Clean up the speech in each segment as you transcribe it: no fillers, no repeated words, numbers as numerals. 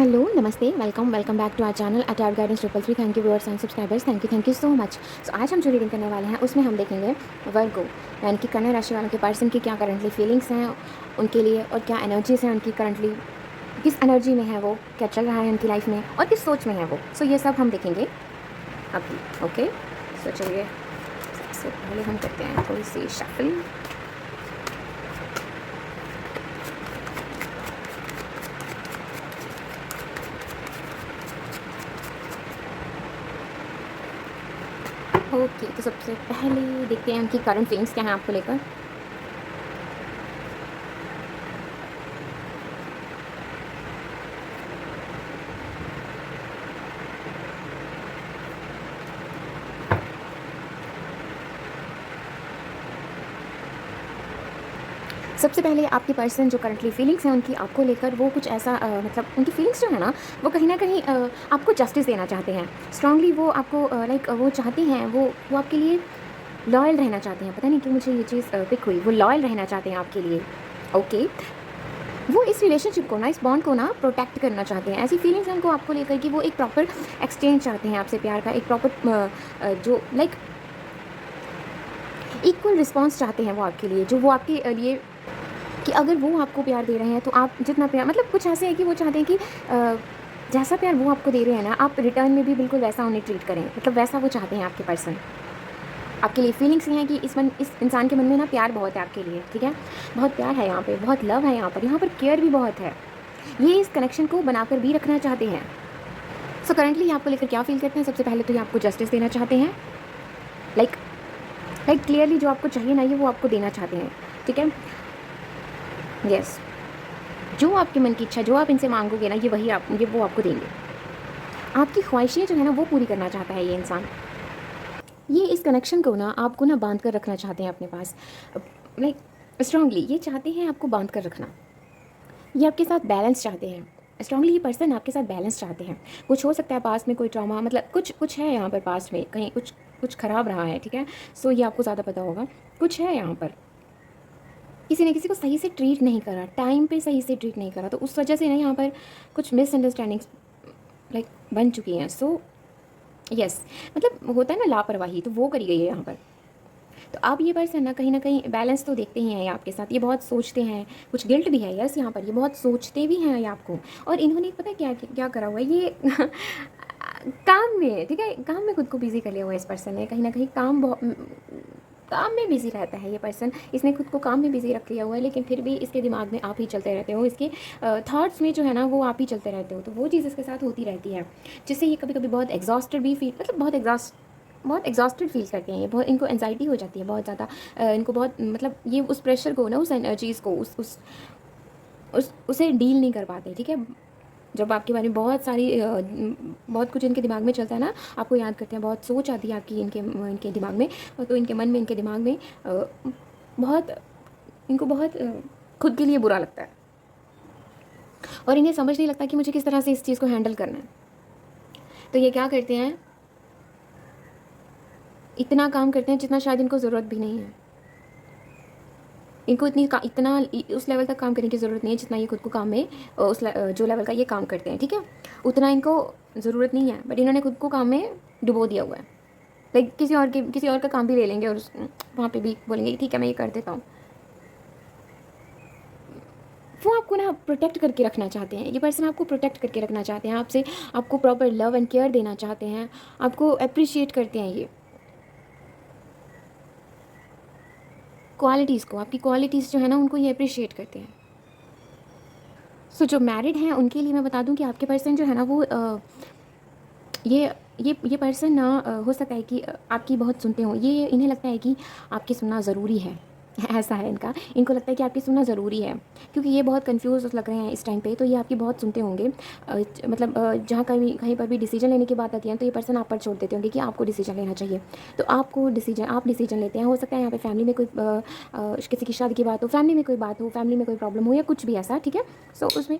Hello, नमस्ते, welcome back to our channel at our guidance 333। Thank you viewers and subscribers, thank you so much. So आज हम जो reading करने वाले हैं उसमें हम देखेंगे वर्गो यानी कि कन्या राशि वालों के पर्सन की क्या करंटली फीलिंग्स हैं उनके लिए, और क्या एनर्जीज हैं उनकी करंटली, किस एनर्जी में है वो, क्या चल रहा है उनकी लाइफ में और किस सोच में है वो। सो ये सब हम देखेंगे अभी। ओके, सो चलिए सबसे पहले हम करते हैं थोड़ी सी शफल। ओके, तो सबसे पहले देखते हैं उनकी करंट फीलिंग्स क्या हैं आपको लेकर। सबसे पहले आपके पर्सन जो करंटली फीलिंग्स हैं उनकी आपको लेकर, वो कुछ ऐसा मतलब उनकी फीलिंग्स जो है ना, वो कहीं ना कहीं आपको जस्टिस देना चाहते हैं। स्ट्रांगली वो आपको लाइक वो चाहती हैं, वो आपके लिए लॉयल रहना चाहते हैं। पता नहीं क्यों मुझे ये चीज़ पिक हुई, वो लॉयल रहना चाहते हैं आपके लिए। ओके, वो इस रिलेशनशिप को ना, इस बॉन्ड को ना प्रोटेक्ट करना चाहते हैं। ऐसी फीलिंग्स हैं उनको आपको लेकर कि वो एक प्रॉपर एक्सचेंज चाहते हैं आपसे, प्यार का एक प्रॉपर जो लाइक इक्वल रिस्पॉन्स चाहते हैं वो आपके लिए, जो वो आपके लिए कि अगर वो आपको प्यार दे रहे हैं तो आप जितना प्यार, मतलब कुछ ऐसे है कि वो चाहते हैं कि जैसा प्यार वो आपको दे रहे हैं ना, आप रिटर्न में भी बिल्कुल वैसा उन्हें ट्रीट करें। मतलब वैसा वो चाहते हैं आपके पर्सन। आपके लिए फीलिंग्स ये हैं कि इस इंसान के मन में ना प्यार बहुत है आपके लिए, ठीक है, बहुत प्यार है यहाँ पे, बहुत लव है यहाँ पर केयर भी बहुत है। ये इस कनेक्शन को बनाकर भी रखना चाहते हैं। सो करंटली आपको लेकर क्या फील करते हैं? सबसे पहले तो ये आपको जस्टिस देना चाहते हैं, लाइक क्लियरली जो आपको चाहिए ना, ये वो आपको देना चाहते हैं, ठीक है। यस, जो आपके मन की इच्छा, जो आप इनसे मांगोगे ना, ये वो आपको देंगे। आपकी ख्वाहिशें जो है ना, वो पूरी करना चाहता है ये इंसान। ये इस कनेक्शन को ना आपको ना बांध कर रखना चाहते हैं अपने पास, लाइक स्ट्रांगली ये चाहते हैं आपको बांध कर रखना। ये आपके साथ बैलेंस चाहते हैं। स्ट्रांगली ये पर्सन आपके साथ बैलेंस चाहते हैं। कुछ हो सकता है पास्ट में कोई ट्रॉमा, मतलब कुछ है यहाँ पर पास्ट में, कहीं कुछ ख़राब रहा है, ठीक है। सो ये आपको ज़्यादा पता होगा। कुछ है यहाँ पर, किसी ने किसी को सही से ट्रीट नहीं करा, टाइम पे सही से ट्रीट नहीं करा, तो उस वजह से ना यहाँ पर कुछ मिसअंडरस्टैंडिंग्स लाइक बन चुकी हैं। सो यस, मतलब होता है ना लापरवाही, तो वो करी गई है यहाँ पर। तो आप ये पर्सन ना कहीं बैलेंस तो देखते ही हैं ये आपके साथ। ये बहुत सोचते हैं, कुछ गिल्ट भी है यस यहाँ पर, ये बहुत सोचते भी हैं ये आपको। और इन्होंने पता है क्या क्या करा हुआ है ये काम में, ठीक है, काम में खुद को बिजी कर लिया हुआ है इस पर्सन ने। कहीं ना कहीं काम में बिजी रहता है ये पर्सन। इसने खुद को काम में बिजी रख लिया हुआ है, लेकिन फिर भी इसके दिमाग में आप ही चलते रहते हो, इसके थॉट्स में जो है ना वो आप ही चलते रहते हो। तो वो चीज़ इसके साथ होती रहती है, जिससे ये कभी कभी बहुत एग्जॉस्टेड भी फील, मतलब बहुत एग्जॉस्टेड फील करते हैं ये, बहुत इनको एंजाइटी हो जाती है बहुत ज़्यादा। इनको बहुत, मतलब ये उस प्रेशर को ना, उस एनर्जीज़ को, उसे डील नहीं कर पाते, ठीक है। जब आपके बारे में बहुत कुछ इनके दिमाग में चलता है ना, आपको याद करते हैं, बहुत सोच आती है आपकी इनके दिमाग में, तो इनके मन में, इनके दिमाग में बहुत, इनको बहुत खुद के लिए बुरा लगता है, और इन्हें समझ नहीं लगता कि मुझे किस तरह से इस चीज़ को हैंडल करना है। तो ये क्या करते हैं, इतना काम करते हैं जितना शायद इनको ज़रूरत भी नहीं है। इनको इतना उस लेवल तक काम करने की ज़रूरत नहीं है जितना ये खुद को काम में जो लेवल का ये काम करते हैं, ठीक है, उतना इनको ज़रूरत नहीं है। बट इन्होंने खुद को काम में डुबो दिया हुआ है। लाइक किसी और का काम भी ले लेंगे और वहाँ पे भी बोलेंगे ठीक है मैं ये कर देता हूँ। वो आपको ना प्रोटेक्ट करके रखना चाहते हैं, ये पर्सन आपको प्रोटेक्ट करके रखना चाहते हैं आपसे, आपको प्रॉपर लव एंड केयर देना चाहते हैं, आपको अप्रिशिएट करते हैं ये क्वालिटीज़ को, आपकी क्वालिटीज़ जो है ना उनको ये अप्रिशिएट करते हैं। सो जो मैरिड हैं उनके लिए मैं बता दूं कि आपके पर्सन जो है ना वो ये पर्सन ना हो सकता है कि आपकी बहुत सुनते हो, ये इन्हें लगता है कि आपकी सुनना ज़रूरी है। ऐसा है इनका, इनको लगता है कि आपकी सुनना ज़रूरी है, क्योंकि ये बहुत कंफ्यूज लग रहे हैं इस टाइम पे, तो ये आपकी बहुत सुनते होंगे। मतलब जहाँ कहीं पर भी डिसीजन लेने की बात आती है तो ये पर्सन आप पर छोड़ देते होंगे कि आपको डिसीजन लेना चाहिए, तो आप डिसीजन लेते हैं। हो सकता है यहाँ पे फैमिली में कोई किसी की शादी की बात हो, फैमिली में कोई बात हो, फैमिली में कोई प्रॉब्लम हो, या कुछ भी ऐसा, ठीक है। सो उसमें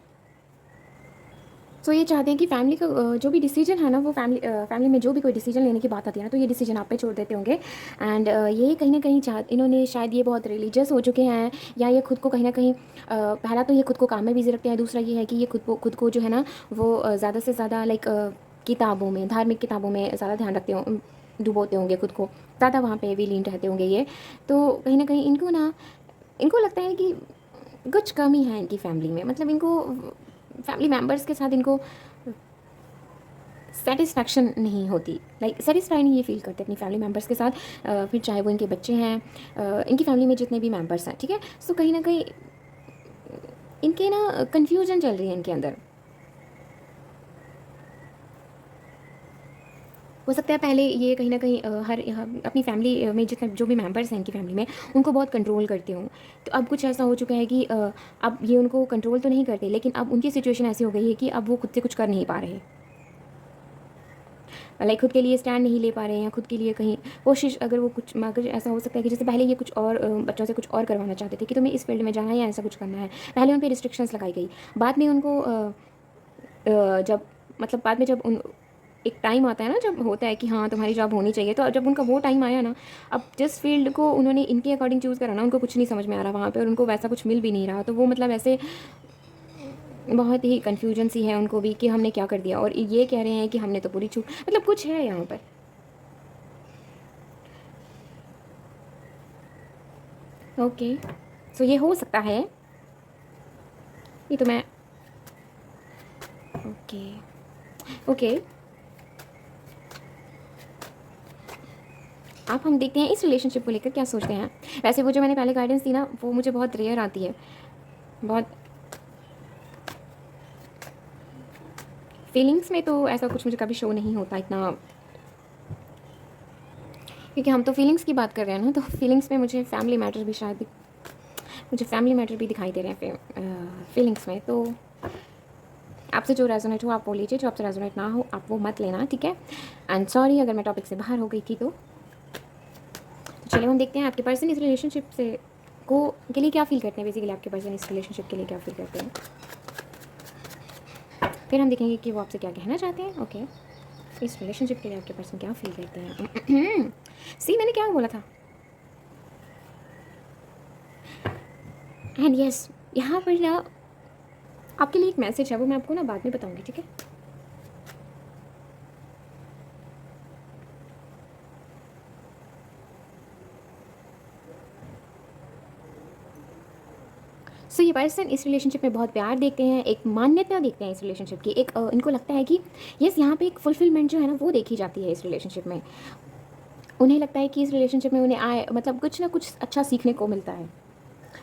सो ये चाहते हैं कि फैमिली का जो भी डिसीजन है ना, वो फैमिली में जो भी कोई डिसीजन लेने की बात आती है ना, तो ये डिसीजन आप पे छोड़ देते होंगे। एंड ये कहीं ना कहीं इन्होंने शायद ये बहुत रिलीजियस हो चुके हैं, या ये खुद को कहीं ना कहीं पहला तो ये खुद को काम में बिजी रखते हैं, दूसरा ये है कि ये खुद को जो है ना वो ज़्यादा से ज़्यादा लाइक किताबों में, धार्मिक किताबों में ज़्यादा ध्यान रखते हो, डुबोते होंगे खुद को, ज़्यादा वहाँ पे विलीन रहते होंगे ये। तो कहीं ना कहीं इनको लगता है कि कुछ कमी है इनकी फैमिली में, मतलब इनको फैमिली मेम्बर्स के साथ इनको सेटिस्फैक्शन नहीं होती, लाइक सेटिस्फाई नहीं ये फील करते अपनी फैमिली मेम्बर्स के साथ। फिर चाहे वो इनके बच्चे हैं, इनकी फैमिली में जितने भी मेम्बर्स हैं, ठीक है। सो कहीं ना कहीं इनके ना कन्फ्यूजन चल रही है इनके अंदर। हो सकता है पहले ये कहीं ना कहीं अपनी फैमिली में जितने जो भी मेंबर्स हैं इनकी फैमिली में, उनको बहुत कंट्रोल करते हूँ। तो अब कुछ ऐसा हो चुका है कि अब ये उनको कंट्रोल तो नहीं करते, लेकिन अब उनकी सिचुएशन ऐसी हो गई है कि अब वो खुद से कुछ कर नहीं पा रहे, लाइक खुद के लिए स्टैंड नहीं ले पा रहे हैं, या खुद के लिए कहीं कोशिश, अगर ऐसा हो सकता है कि जैसे पहले ये कुछ और बच्चों से कुछ और करवाना चाहते थे कि तुम्हें इस फील्ड में जाना है या ऐसा कुछ करना है, पहले उन पर रिस्ट्रिक्शंस लगाई गई। बाद में उनको जब मतलब बाद में जब उन एक टाइम आता है ना, जब होता है कि हाँ तुम्हारी जॉब होनी चाहिए, तो जब उनका वो टाइम आया ना, अब जिस फील्ड को उन्होंने इनके अकॉर्डिंग चूज़ करा ना, उनको कुछ नहीं समझ में आ रहा वहाँ पे, और उनको वैसा कुछ मिल भी नहीं रहा, तो वो मतलब ऐसे बहुत ही कन्फ्यूजन सी है उनको भी कि हमने क्या कर दिया, और ये कह रहे हैं कि हमने तो पूरी छूट, मतलब कुछ है यहाँ पर। ओके, सो ये हो सकता है, ये तो मैं ओके ओके आप हम देखते हैं इस रिलेशनशिप को लेकर क्या सोचते हैं। वैसे वो जो मैंने पहले गाइडेंस दी ना, वो मुझे बहुत रेयर आती है, बहुत फीलिंग्स में तो ऐसा कुछ मुझे कभी शो नहीं होता इतना, क्योंकि हम तो फीलिंग्स की बात कर रहे हैं ना, तो फीलिंग्स में मुझे फैमिली मैटर भी शायद मुझे फैमिली मैटर भी दिखाई दे रहे हैं फीलिंग्स में। तो आपसे जो रेजोनेट हो आप वो लीजिए, जो आपसे रेजोनेट ना हो आप वो मत लेना, ठीक है। एंड सॉरी अगर मैं टॉपिक से बाहर हो गई थी तो चलिए हम देखते हैं आपके पर्सन इस रिलेशनशिप से के लिए क्या फील करते हैं। बेसिकली आपके पर्सन इस रिलेशनशिप के लिए क्या फील करते हैं, फिर हम देखेंगे कि वो आपसे क्या कहना चाहते हैं। ओके, इस रिलेशनशिप के लिए आपके पर्सन क्या फील करते हैं। सी मैंने क्या बोला था। एंड यस, यहाँ पर ना आपके लिए एक मैसेज है, वो मैं आपको ना बाद में बताऊंगी, ठीक है। सो ये पर्सन इस रिलेशनशिप में बहुत प्यार देखते हैं, एक मान्यता देखते हैं इस रिलेशनशिप की, एक इनको लगता है कि यस यहाँ पे एक फुलफिलमेंट जो है ना वो देखी जाती है इस रिलेशनशिप में। उन्हें लगता है कि इस रिलेशनशिप में उन्हें मतलब कुछ ना कुछ अच्छा सीखने को मिलता है।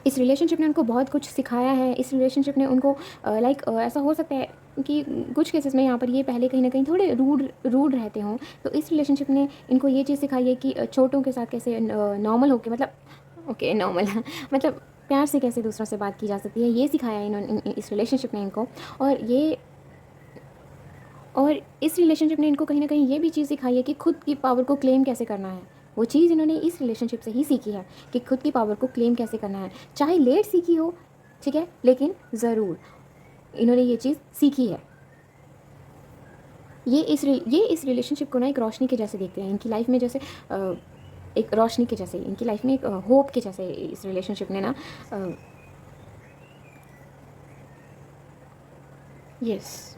इस रिलेशनशिप ने उनको बहुत कुछ सिखाया है। इस रिलेशनशिप ने उनको लाइक ऐसा हो सकता है कि कुछ केसेस में यहाँ पर ये पहले कहीं ना कहीं थोड़े रूड रहते हों, तो इस रिलेशनशिप ने इनको ये चीज़ सिखाई है कि छोटों के साथ कैसे नॉर्मल होके, मतलब ओके नॉर्मल मतलब प्यार से कैसे दूसरों से बात की जा सकती है, ये सिखाया है इस रिलेशनशिप ने इनको। और इस रिलेशनशिप ने इनको कहीं ना कहीं ये भी चीज़ सिखाई है कि खुद की पावर को क्लेम कैसे करना है। वो चीज़ इन्होंने इस रिलेशनशिप से ही सीखी है कि खुद की पावर को क्लेम कैसे करना है, चाहे लेट सीखी हो, ठीक है, लेकिन ज़रूर इन्होंने ये चीज़ सीखी है। ये इस रिलेशनशिप को ना एक रोशनी के जैसे देखते हैं इनकी लाइफ में, जैसे एक रोशनी के जैसे इनकी लाइफ में, एक होप के जैसे इस रिलेशनशिप ने ना यस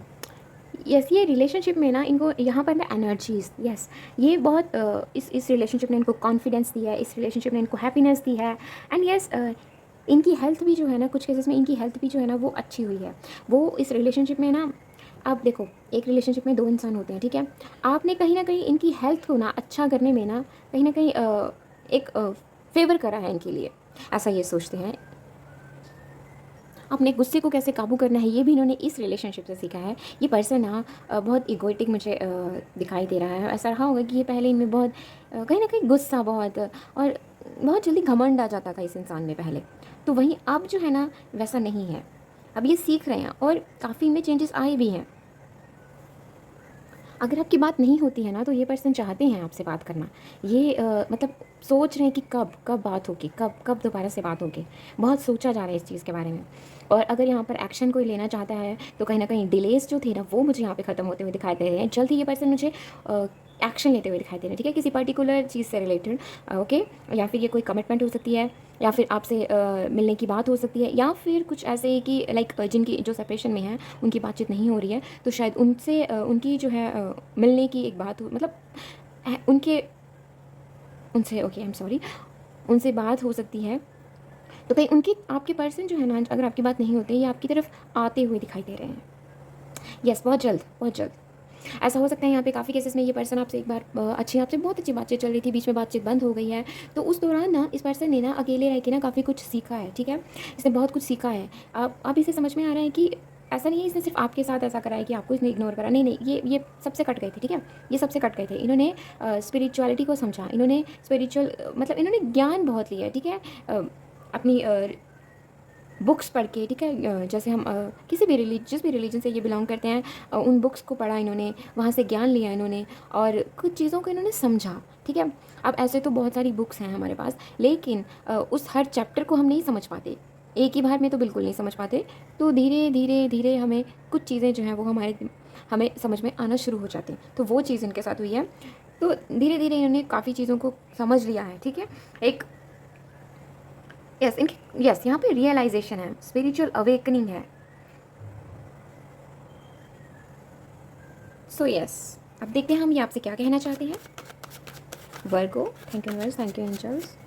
यस ये रिलेशनशिप में ना इनको यहाँ पर ना एनर्जीज, यस ये बहुत इस रिलेशनशिप ने इनको कॉन्फिडेंस दिया है, इस रिलेशनशिप ने इनको हैप्पीनेस दी है। एंड यस इनकी हेल्थ भी जो है ना, कुछ केसेस में इनकी हेल्थ भी जो है ना वो अच्छी हुई है। वो इस रिलेशनशिप में ना, आप देखो एक रिलेशनशिप में दो इंसान होते हैं, ठीक है, आपने कहीं ना कहीं इनकी हेल्थ को ना अच्छा करने में ना कहीं एक फेवर करा है इनके लिए, ऐसा ये सोचते हैं। अपने गुस्से को कैसे काबू करना है ये भी इन्होंने इस रिलेशनशिप से सीखा है। ये पर्सन ना बहुत इगोइटिक मुझे दिखाई दे रहा है। ऐसा रहा होगा कि ये पहले इनमें बहुत कहीं ना कहीं गुस्सा बहुत, और बहुत जल्दी घमंड आ जाता था इस इंसान में पहले, तो वहीं अब जो है ना वैसा नहीं है। अब ये सीख रहे हैं और काफ़ी इनमें चेंजेस आए भी हैं। अगर आपकी बात नहीं होती है ना, तो ये पर्सन चाहते हैं आपसे बात करना। ये मतलब सोच रहे हैं कि कब कब बात होगी, कब कब दोबारा से बात होगी। बहुत सोचा जा रहा है इस चीज़ के बारे में। और अगर यहाँ पर एक्शन कोई लेना चाहता है, तो कहीं न कहीं डिलेज़ जो थे ना, वो मुझे यहाँ पे ख़त्म होते हुए दिखाई दे रहे हैं। जल्द ही ये पर्सन मुझे एक्शन लेते हुए दिखाई दे रहे हैं, ठीक है? किसी पर्टिकुलर चीज़ से रिलेटेड, ओके? या फिर ये कोई कमिटमेंट हो सकती है, या फिर आपसे मिलने की बात हो सकती है, या फिर कुछ ऐसे कि लाइक जिनकी जो सेपरेशन में हैं, उनकी बातचीत नहीं हो रही है, तो शायद उनसे उनकी जो है मिलने की एक बात हो, मतलब उनके उनसे, ओके, आई एम सॉरी, उनसे बात हो सकती है। तो कहीं उनकी आपके पर्सन जो है ना, अगर आपकी बात नहीं होती, ये आपकी तरफ आते हुए दिखाई दे रहे हैं। यस, बहुत जल्द, बहुत जल्द। ऐसा हो सकता है यहाँ पे काफ़ी केसेस में ये पर्सन आपसे एक बार आपसे बहुत अच्छी बातचीत चल रही थी, बीच में बातचीत बंद हो गई है, तो उस दौरान ना इस पर्सन ने ना अकेले रह के ना काफ़ी कुछ सीखा है, ठीक है? इसने बहुत कुछ सीखा है। अब इसे समझ में आ रहा है कि ऐसा नहीं है इसने सिर्फ आपके साथ ऐसा करा है कि आपको इसने इग्नोर करा, नहीं नहीं, ये सबसे कट गए थे, ठीक है? ये सबसे कट गए थे। इन्होंने स्पिरिचुअलिटी को समझा, इन्होंने स्पिरिचुअल मतलब इन्होंने ज्ञान बहुत लिया है, ठीक है? अपनी बुक्स पढ़ के, ठीक है? जैसे हम किसी भी जिस भी रिलीजन से ये बिलोंग करते हैं, उन बुक्स को पढ़ा इन्होंने, वहाँ से ज्ञान लिया इन्होंने, और कुछ चीज़ों को इन्होंने समझा, ठीक है? अब ऐसे तो बहुत सारी बुक्स हैं हमारे पास, लेकिन उस हर चैप्टर को हम नहीं समझ पाते, एक ही बार में तो बिल्कुल नहीं समझ पाते। तो धीरे धीरे धीरे हमें कुछ चीज़ें जो हैं वो हमें समझ में आना शुरू हो जाती हैं। तो वो चीज़ इनके साथ हुई है। तो धीरे धीरे इन्होंने काफ़ी चीज़ों को समझ लिया है, ठीक है? एक यस, यहाँ पे रियलाइजेशन है, स्पिरिचुअल अवेकनिंग है। सो यस, अब देखते हैं हम ये आपसे क्या कहना चाहते हैं। Virgo, thank you universe, thank you angels.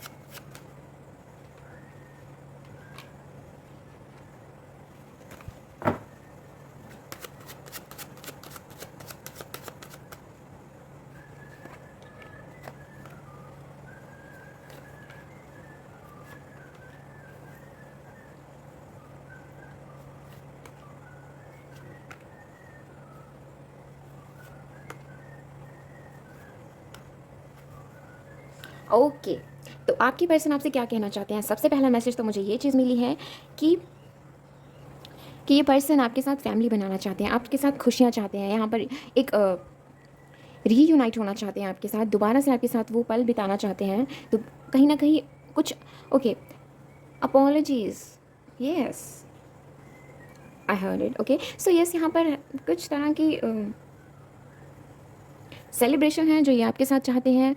Okay, तो आपकी पर्सन आपसे क्या कहना चाहते हैं? सबसे पहला मैसेज तो मुझे ये चीज़ मिली है कि ये पर्सन आपके साथ फैमिली बनाना चाहते हैं, आपके साथ खुशियाँ चाहते हैं, यहाँ पर एक रीयूनाइट होना चाहते हैं आपके साथ, दोबारा से आपके साथ वो पल बिताना चाहते हैं। तो कहीं ना कहीं कुछ, okay, apologies, yes, I heard it, okay. So yes, यहाँ पर कुछ तरह की सेलिब्रेशन है जो ये आपके साथ चाहते हैं।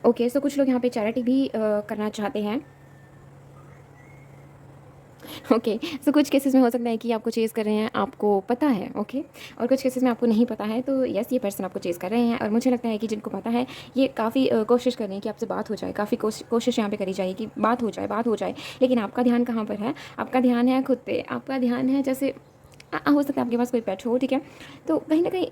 ओके, सो कुछ लोग यहाँ पे चैरिटी भी करना चाहते हैं। ओके, सो कुछ केसेस में हो सकता है कि आपको चेज़ कर रहे हैं, आपको पता है, ओके, और कुछ केसेस में आपको नहीं पता है। तो यस, ये पर्सन आपको चेज़ कर रहे हैं, और मुझे लगता है कि जिनको पता है ये काफ़ी कोशिश कर रहे हैं कि आपसे बात हो जाए, काफ़ी कोशिश यहाँ पे करी जाए कि बात हो जाए, बात हो जाए। लेकिन आपका ध्यान कहाँ पर है? आपका ध्यान है खुद पे, आपका ध्यान है, जैसे हो सकता है आपके पास कोई पेट हो, ठीक है? तो कहीं ना कहीं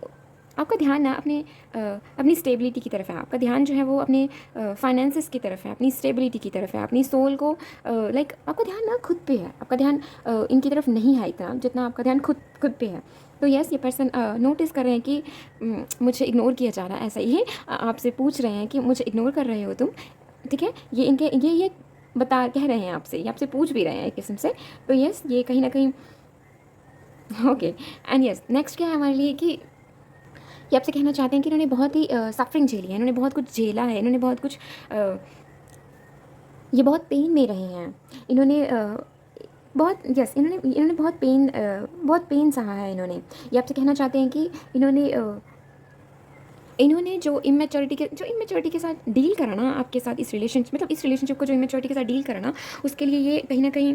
आपका ध्यान ना अपनी स्टेबिलिटी की तरफ है, आपका ध्यान जो है वो अपने फाइनेंसिस की तरफ है, अपनी स्टेबिलिटी की तरफ है, अपनी सोल को लाइक आपका ध्यान ना खुद पे है, आपका ध्यान इनकी तरफ नहीं है इतना जितना आपका ध्यान खुद पे है। तो यस, ये पर्सन नोटिस कर रहे हैं कि मुझे इग्नोर किया जा रहा है, ऐसा ही आपसे पूछ रहे हैं कि मुझे इग्नोर कर रहे हो तुम, ठीक है? ये कह रहे हैं आपसे, ये आपसे पूछ भी रहे हैं एक किस्म से। तो यस, ये कहीं ना कहीं ओके। एंड यस, नेक्स्ट क्या है हमारे लिए कि ये आपसे कहना चाहते हैं कि इन्होंने बहुत ही सफरिंग झेली है, इन्होंने बहुत कुछ झेला है, इन्होंने बहुत कुछ ये बहुत पेन में रहे हैं, इन्होंने बहुत यस इन्होंने बहुत पेन सहा है इन्होंने। ये आपसे कहना चाहते हैं कि इन्होंने जो इमेच्योरिटी के साथ डील करा ना आपके साथ, इस रिलेशनशिप को जो इमेच्योरिटी के साथ डील करा ना, उसके लिए ये कहीं ना कहीं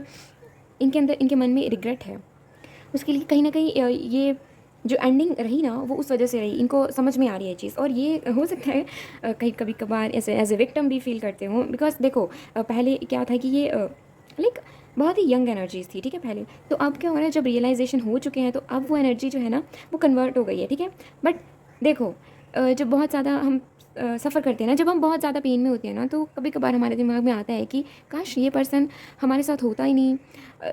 इनके मन में रिग्रेट है। उसके लिए कहीं ना कहीं ये जो एंडिंग रही ना, वो उस वजह से रही, इनको समझ में आ रही है चीज़। और ये हो सकता है कहीं कभी कभार ऐसे एज ए विक्टिम भी फील करते हो, बिकॉज देखो पहले क्या था कि ये लाइक बहुत ही यंग एनर्जीज थी, ठीक है पहले। तो अब क्या हो रहा है, जब रियलाइजेशन हो चुके हैं, तो अब वो एनर्जी जो है ना वो कन्वर्ट हो गई है, ठीक है। बट देखो जब बहुत ज़्यादा हम सफ़र करते हैं ना, जब हम बहुत ज़्यादा पेन में होते हैं ना, तो कभी कभार हमारे दिमाग में आता है कि काश ये पर्सन हमारे साथ होता ही नहीं,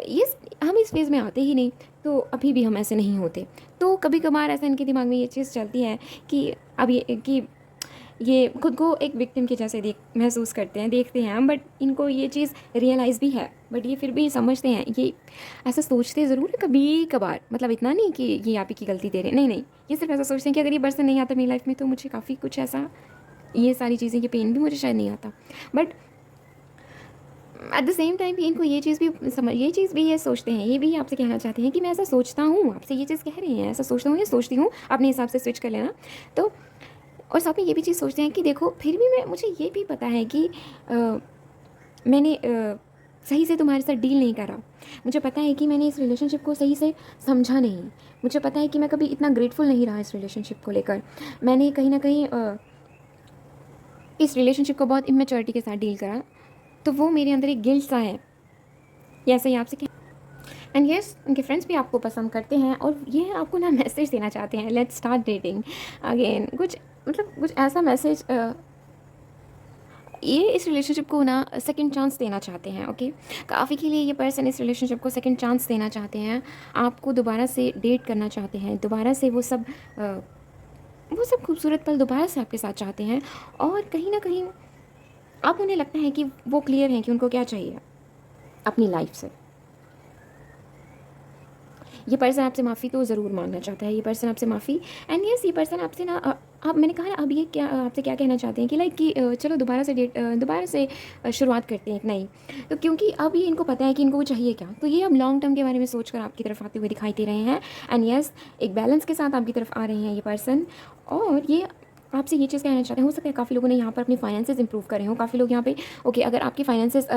ये हम इस फेज़ में आते ही नहीं, तो अभी भी हम ऐसे नहीं होते। तो कभी कभार ऐसा इनके दिमाग में ये चीज़ चलती है कि अब ये कि ये खुद को एक विक्टिम के जैसे महसूस करते हैं, देखते हैं, बट इनको ये चीज़ रियलाइज़ भी है, बट ये फिर भी समझते हैं, ये ऐसा सोचते ज़रूर है कभी कभार, मतलब इतना नहीं कि ये आप ही की गलती दे रहे हैं, नहीं नहीं, ये सिर्फ ऐसा सोचते हैं कि अगर ये पर्सन नहीं आता मेरी लाइफ में तो मुझे काफ़ी कुछ ऐसा, ये सारी चीज़ें, ये पेन भी मुझे शायद नहीं आता। But at the same time इनको ये चीज़ भी ये चीज़ भी ये सोचते हैं, ये भी आपसे कहना चाहते हैं कि मैं ऐसा सोचता हूँ, आपसे ये चीज़ कह रहे हैं, ऐसा सोचता हूँ या सोचती हूँ, अपने हिसाब से स्विच कर लेना। तो और साथ में ये भी चीज़ सोचते हैं कि देखो फिर भी मैं, मुझे ये भी पता है कि मैंने सही से तुम्हारे साथ डील नहीं करा, मुझे पता है कि मैंने इस रिलेशनशिप को सही से समझा नहीं, मुझे पता है कि मैं कभी इतना ग्रेटफुल नहीं रहा इस रिलेशनशिप को लेकर, मैंने कहीं ना कहीं इस रिलेशनशिप को बहुत इमेच्योरिटी के साथ डील करा, तो वो मेरे अंदर एक गिल्ट सा है, ये ऐसा ही आपसे कह। एंड येस, उनके फ्रेंड्स भी आपको पसंद करते हैं और ये आपको ना मैसेज देना चाहते हैं, लेट्स स्टार्ट डेटिंग अगेन, कुछ मतलब कुछ ऐसा मैसेज, ये इस रिलेशनशिप को ना सेकंड चांस देना चाहते हैं। ओके, काफ़ी के लिए ये पर्सन इस रिलेशनशिप को सेकंड चांस देना चाहते हैं, आपको दोबारा से डेट करना चाहते हैं, दोबारा से वो सब खूबसूरत पल दोबारा से आपके साथ चाहते हैं, और कहीं ना कहीं अब उन्हें लगता है कि वो क्लियर हैं कि उनको क्या चाहिए अपनी लाइफ से। ये पर्सन आपसे माफ़ी तो ज़रूर मांगना चाहता है, ये पर्सन आपसे माफ़ी, एंड यस ये पर्सन आपसे ना अब मैंने कहा अब ये क्या आपसे क्या कहना चाहते हैं कि लाइक कि चलो दोबारा से शुरुआत करते हैं एक नई, तो क्योंकि अब ये इनको पता है कि इनको वो चाहिए क्या, तो ये अब लॉन्ग टर्म के बारे में सोचकर आपकी तरफ आते हुए दिखाई दे रहे हैं। एंड यस, एक बैलेंस के साथ आपकी तरफ आ रहे हैं ये पर्सन, और ये आपसे ये चीज़ कहना चाहते हैं। हो सकता है काफ़ी लोगों ने यहाँ पर अपनी फाइनेंसेस इंप्रूव करे हों, काफ़ी लोग यहाँ पे ओके, अगर आपकी फाइनेंसेस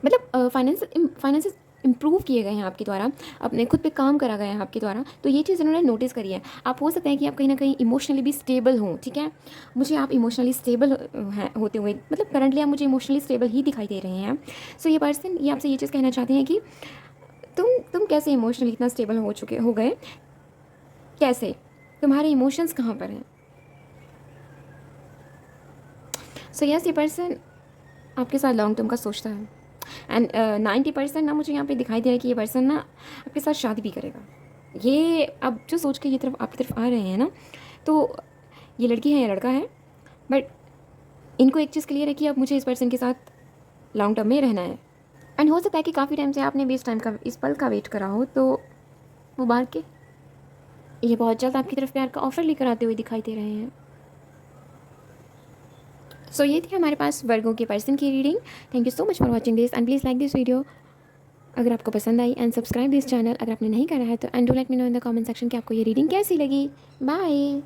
मतलब फाइनेंसेस इंप्रूव किए गए हैं आपके द्वारा, अपने खुद पे काम करा गया है आपके द्वारा, तो ये चीज़ इन्होंने नोटिस करी है। आप हो सकता है कि आप कहीं ना कहीं इमोशनली भी स्टेबल हों, ठीक है, मुझे आप इमोशनली स्टेबल हैं होते हुए, मतलब करंटली आप मुझे इमोशनली स्टेबल ही दिखाई दे रहे हैं। सो ये पर्सन ये आपसे ये चीज़ कहना चाहते हैं कि तुम कैसे इमोशनली इतना स्टेबल हो गए, कैसे, तुम्हारे इमोशंस कहाँ पर हैं। सो यस, ये पर्सन आपके साथ लॉन्ग टर्म का सोचता है, एंड 90% ना मुझे यहाँ पे दिखाई दे रहा है कि ये पर्सन ना आपके साथ शादी भी करेगा। ये अब जो सोच के ये तरफ आपकी तरफ आ रहे हैं ना, तो ये लड़की है या लड़का है, बट इनको एक चीज़ क्लियर है कि अब मुझे इस पर्सन के साथ लॉन्ग टर्म में रहना है। एंड हो सकता है कि काफ़ी टाइम से आपने भी इस पल का वेट करा हो, तो मुबारक के, ये बहुत जल्द आपकी तरफ प्यार का ऑफर लेकर आते हुए दिखाई दे रहे हैं। सो ये थी हमारे पास वर्गों के पर्सन की reading. Thank you so much for watching this, and please like this video अगर आपको पसंद आई, एंड सब्सक्राइब दिस चैनल अगर आपने नहीं करा है तो, and do let me know in the comment section कि आपको ये रीडिंग कैसी लगी। बाय।